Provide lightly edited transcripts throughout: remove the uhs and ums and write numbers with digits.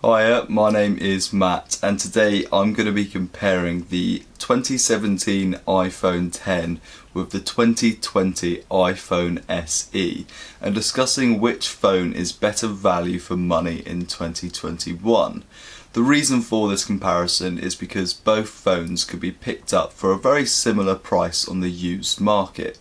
Hiya, my name is Matt and today I'm going to be comparing the 2017 iPhone X with the 2020 iPhone SE and discussing which phone is better value for money in 2021. The reason for this comparison is because both phones could be picked up for a very similar price on the used market.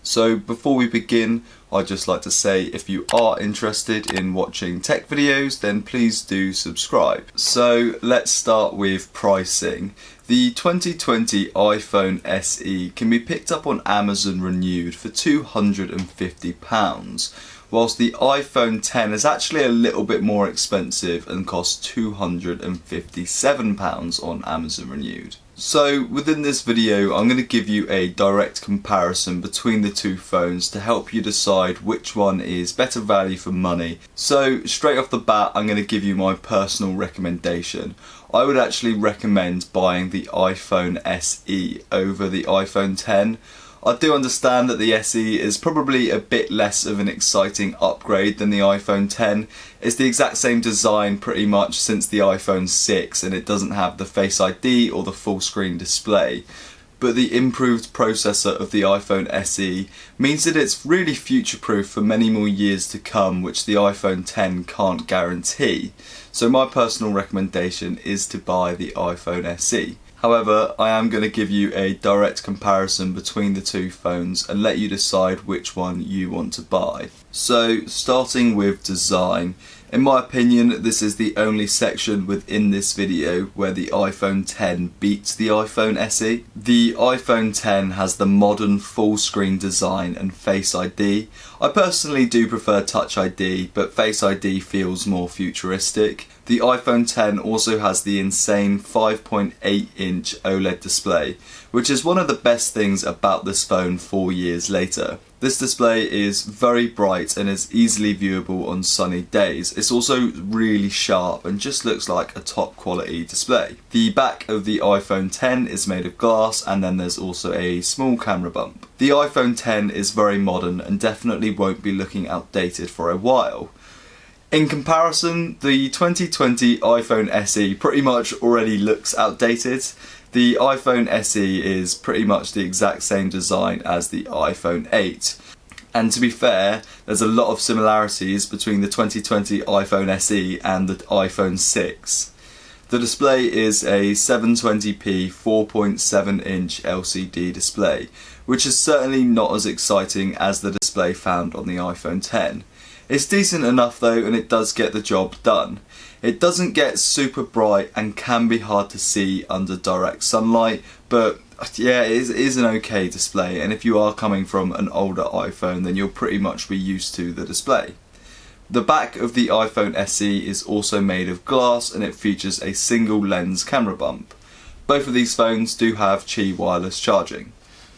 So before we begin, I'd just like to say if you are interested in watching tech videos, then please do subscribe. So let's start with pricing. The 2020 iPhone SE can be picked up on Amazon renewed for £250, whilst the iPhone X is actually a little bit more expensive and costs £257 on Amazon renewed. So within this video I'm going to give you a direct comparison between the two phones to help you decide which one is better value for money. So straight off the bat I'm going to give you my personal recommendation. I would actually recommend buying the iPhone SE over the iPhone X. I do understand that the SE is probably a bit less of an exciting upgrade than the iPhone X. It's the exact same design pretty much since the iPhone 6 and it doesn't have the Face ID or the full screen display. But the improved processor of the iPhone SE means that it's really future-proof for many more years to come, which the iPhone X can't guarantee. So my personal recommendation is to buy the iPhone SE. However, I am going to give you a direct comparison between the two phones and let you decide which one you want to buy. So, starting with design. In my opinion, this is the only section within this video where the iPhone X beats the iPhone SE. The iPhone X has the modern full screen design and Face ID. I personally do prefer Touch ID, but Face ID feels more futuristic. The iPhone X also has the insane 5.8-inch OLED display, which is one of the best things about this phone 4 years later. This display is very bright and is easily viewable on sunny days. It's also really sharp and just looks like a top quality display. The back of the iPhone X is made of glass and then there's also a small camera bump. The iPhone X is very modern and definitely won't be looking outdated for a while. In comparison, the 2020 iPhone SE pretty much already looks outdated. The iPhone SE is pretty much the exact same design as the iPhone 8. And to be fair, there's a lot of similarities between the 2020 iPhone SE and the iPhone 6. The display is a 720p 4.7-inch LCD display, which is certainly not as exciting as the display found on the iPhone X. It's decent enough though, and it does get the job done. It doesn't get super bright and can be hard to see under direct sunlight, but yeah, it is an okay display, and if you are coming from an older iPhone then you'll pretty much be used to the display. The back of the iPhone SE is also made of glass and it features a single lens camera bump. Both of these phones do have Qi wireless charging.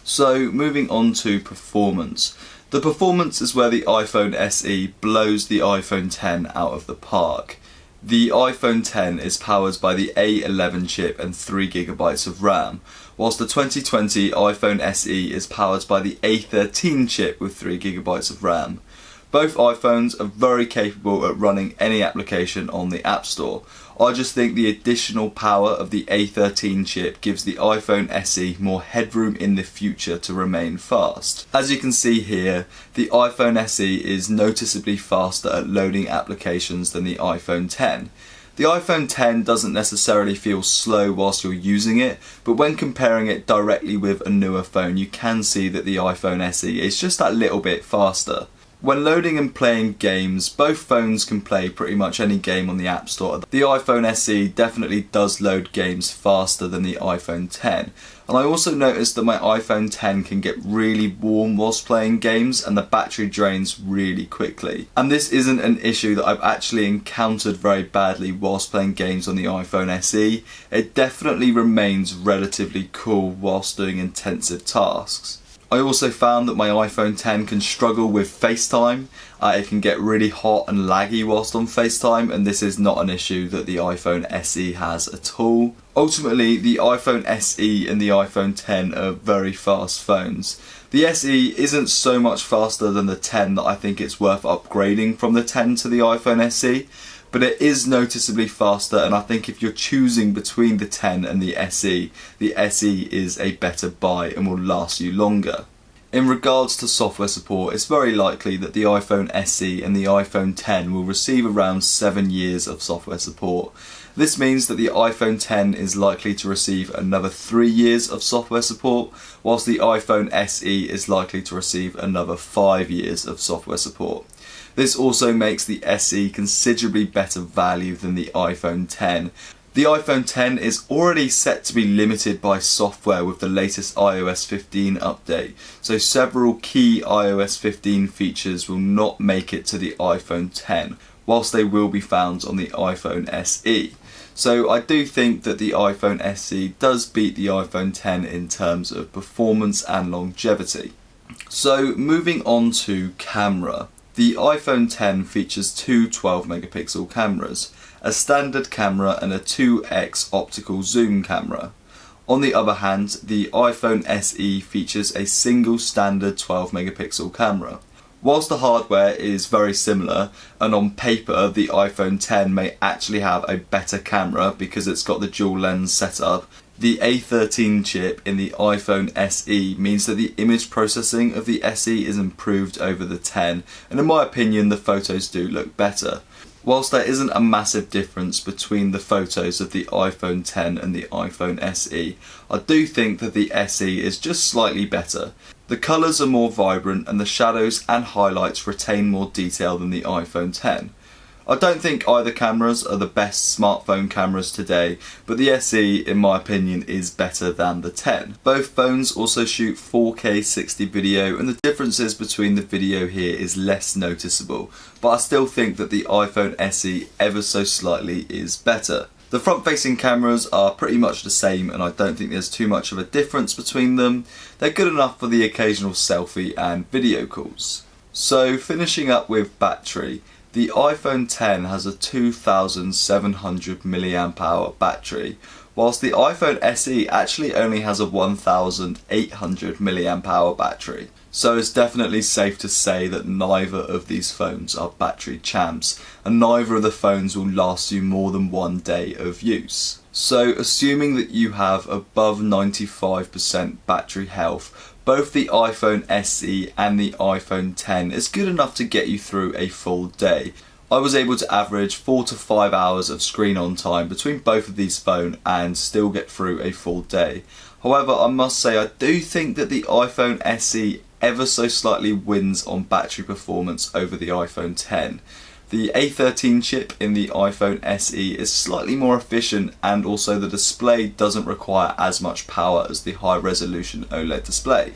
So moving on to performance. The performance is where the iPhone SE blows the iPhone X out of the park. The iPhone X is powered by the A11 chip and 3GB of RAM, whilst the 2020 iPhone SE is powered by the A13 chip with 3GB of RAM. Both iPhones are very capable at running any application on the App Store. I just think the additional power of the A13 chip gives the iPhone SE more headroom in the future to remain fast. As you can see here, the iPhone SE is noticeably faster at loading applications than the iPhone X. The iPhone X doesn't necessarily feel slow whilst you're using it, but when comparing it directly with a newer phone you can see that the iPhone SE is just that little bit faster. When loading and playing games, both phones can play pretty much any game on the App Store. The iPhone SE definitely does load games faster than the iPhone X. And I also noticed that my iPhone X can get really warm whilst playing games and the battery drains really quickly. And this isn't an issue that I've actually encountered very badly whilst playing games on the iPhone SE. It definitely remains relatively cool whilst doing intensive tasks. I also found that my iPhone X can struggle with FaceTime. It can get really hot and laggy whilst on FaceTime, and this is not an issue that the iPhone SE has at all. Ultimately, the iPhone SE and the iPhone X are very fast phones. The SE isn't so much faster than the X that I think it's worth upgrading from the X to the iPhone SE, but it is noticeably faster, and I think if you're choosing between the 10 and the SE is a better buy and will last you longer. In regards to software support, it's very likely that the iPhone SE and the iPhone 10 will receive around 7 years of software support. This means that the iPhone 10 is likely to receive another 3 years of software support, whilst the iPhone SE is likely to receive another 5 years of software support. This also makes the SE considerably better value than the iPhone 10. The iPhone 10 is already set to be limited by software with the latest iOS 15 update, so several key iOS 15 features will not make it to the iPhone 10, whilst they will be found on the iPhone SE. So I do think that the iPhone SE does beat the iPhone 10 in terms of performance and longevity. So moving on to camera. The iPhone 10 features two 12 megapixel cameras, a standard camera and a 2x optical zoom camera. On the other hand, the iPhone SE features a single standard 12 megapixel camera. Whilst the hardware is very similar, and on paper the iPhone 10 may actually have a better camera because it's got the dual lens setup, the A13 chip in the iPhone SE means that the image processing of the SE is improved over the 10, and in my opinion the photos do look better. Whilst there isn't a massive difference between the photos of the iPhone 10 and the iPhone SE, I do think that the SE is just slightly better. The colours are more vibrant and the shadows and highlights retain more detail than the iPhone 10. I don't think either cameras are the best smartphone cameras today, but the SE, in my opinion, is better than the 10. Both phones also shoot 4K 60 video, and the differences between the video here is less noticeable, but I still think that the iPhone SE ever so slightly is better. The front-facing cameras are pretty much the same, and I don't think there's too much of a difference between them. They're good enough for the occasional selfie and video calls. So finishing up with battery. The iPhone 10 has a 2700 mAh battery, whilst the iPhone SE actually only has a 1800 mAh battery. So it's definitely safe to say that neither of these phones are battery champs, and neither of the phones will last you more than 1 day of use. So assuming that you have above 95% battery health, both the iPhone SE and the iPhone 10 is good enough to get you through a full day. I was able to average 4 to 5 hours of screen on time between both of these phones and still get through a full day. However, I must say I do think that the iPhone SE ever so slightly wins on battery performance over the iPhone 10. The A13 chip in the iPhone SE is slightly more efficient, and also the display doesn't require as much power as the high resolution OLED display.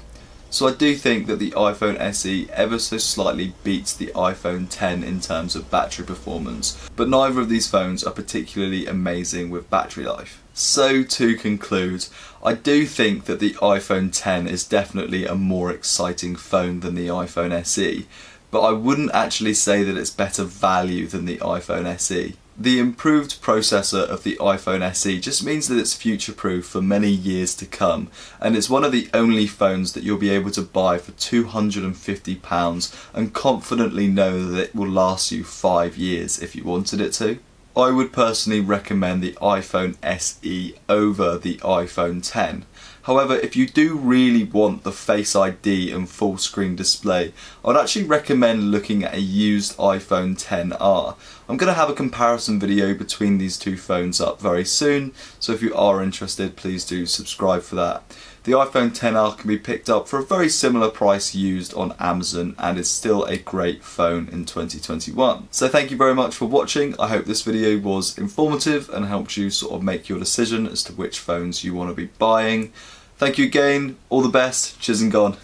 So I do think that the iPhone SE ever so slightly beats the iPhone 10 in terms of battery performance, but neither of these phones are particularly amazing with battery life. So to conclude, I do think that the iPhone 10 is definitely a more exciting phone than the iPhone SE, but I wouldn't actually say that it's better value than the iPhone SE. The improved processor of the iPhone SE just means that it's future-proof for many years to come, and it's one of the only phones that you'll be able to buy for £250 and confidently know that it will last you 5 years if you wanted it to. I would personally recommend the iPhone SE over the iPhone 10. However, if you do really want the Face ID and full screen display, I'd actually recommend looking at a used iPhone XR. I'm going to have a comparison video between these two phones up very soon, so if you are interested, please do subscribe for that. The iPhone XR can be picked up for a very similar price used on Amazon, and is still a great phone in 2021. So thank you very much for watching. I hope this video was informative and helped you sort of make your decision as to which phones you want to be buying. Thank you again, all the best, cheers and gone.